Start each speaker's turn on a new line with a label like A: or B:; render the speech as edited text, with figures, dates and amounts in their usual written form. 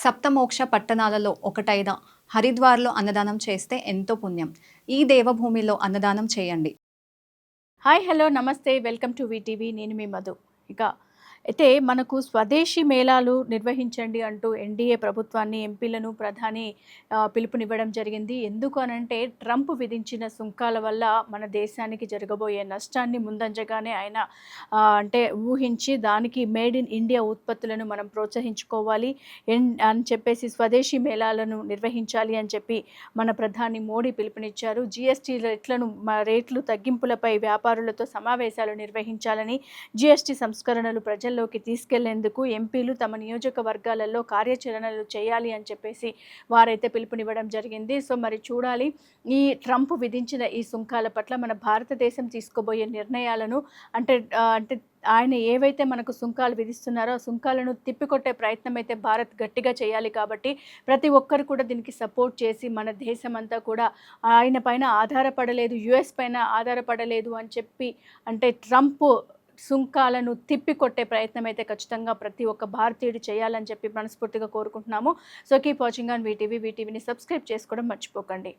A: సప్తమోక్ష పట్టణాలలో ఒకటైన హరిద్వార్లో అన్నదానం చేస్తే ఎంతో పుణ్యం. ఈ దేవభూమిలో అన్నదానం చేయండి.
B: హాయ్ హలో నమస్తే వెల్కమ్ టు వీటీవీ. నేను మీ మధు. ఇక అయితే మనకు స్వదేశీ మేళాలు నిర్వహించండి అంటూ ఎన్డీఏ ప్రభుత్వాన్ని ఎంపీలను ప్రధాని పిలుపునివ్వడం జరిగింది. ఎందుకు అనంటే ట్రంప్ విధించిన సుంకాల వల్ల మన దేశానికి జరగబోయే నష్టాన్ని ముందంజగానే ఆయన అంటే ఊహించి దానికి మేడ్ ఇన్ ఇండియా ఉత్పత్తులను మనం ప్రోత్సహించుకోవాలి అని చెప్పేసి స్వదేశీ మేళాలను నిర్వహించాలి అని చెప్పి మన ప్రధాని మోడీ పిలుపునిచ్చారు. జీఎస్టీ రేట్లు తగ్గింపులపై వ్యాపారులతో సమావేశాలు నిర్వహించాలని, జీఎస్టీ సంస్కరణలు ప్రజల్లోకి తీసుకెళ్లేందుకు ఎంపీలు తమ నియోజకవర్గాలలో కార్యాచరణలు చేయాలి అని చెప్పేసి వారైతే పిలుపునివ్వడం జరిగింది. సో మరి చూడాలి ఈ ట్రంప్ విధించిన ఈ సుంకాల పట్ల మన భారతదేశం తీసుకోబోయే నిర్ణయాలను. అంటే ఆయన ఏవైతే మనకు సుంకాలు విధిస్తున్నారో ఆ సుంకాలను తిప్పికొట్టే ప్రయత్నం అయితే భారత్ గట్టిగా చేయాలి. కాబట్టి ప్రతి ఒక్కరు కూడా దీనికి సపోర్ట్ చేసి మన దేశం అంతా కూడా ఆయన పైన ఆధారపడలేదు, యుఎస్ పైన ఆధారపడలేదు అని చెప్పి అంటే ట్రంప్ సుంకాలను తిప్పికొట్టే ప్రయత్నం అయితే ఖచ్చితంగా ప్రతి ఒక్క భారతీయుడు చేయాలని చెప్పి మనస్ఫూర్తిగా కోరుకుంటున్నాము. సో కీప్ వాచింగ్ ఆన్ వీటీవీని సబ్స్క్రైబ్ చేసుకోవడం మర్చిపోకండి.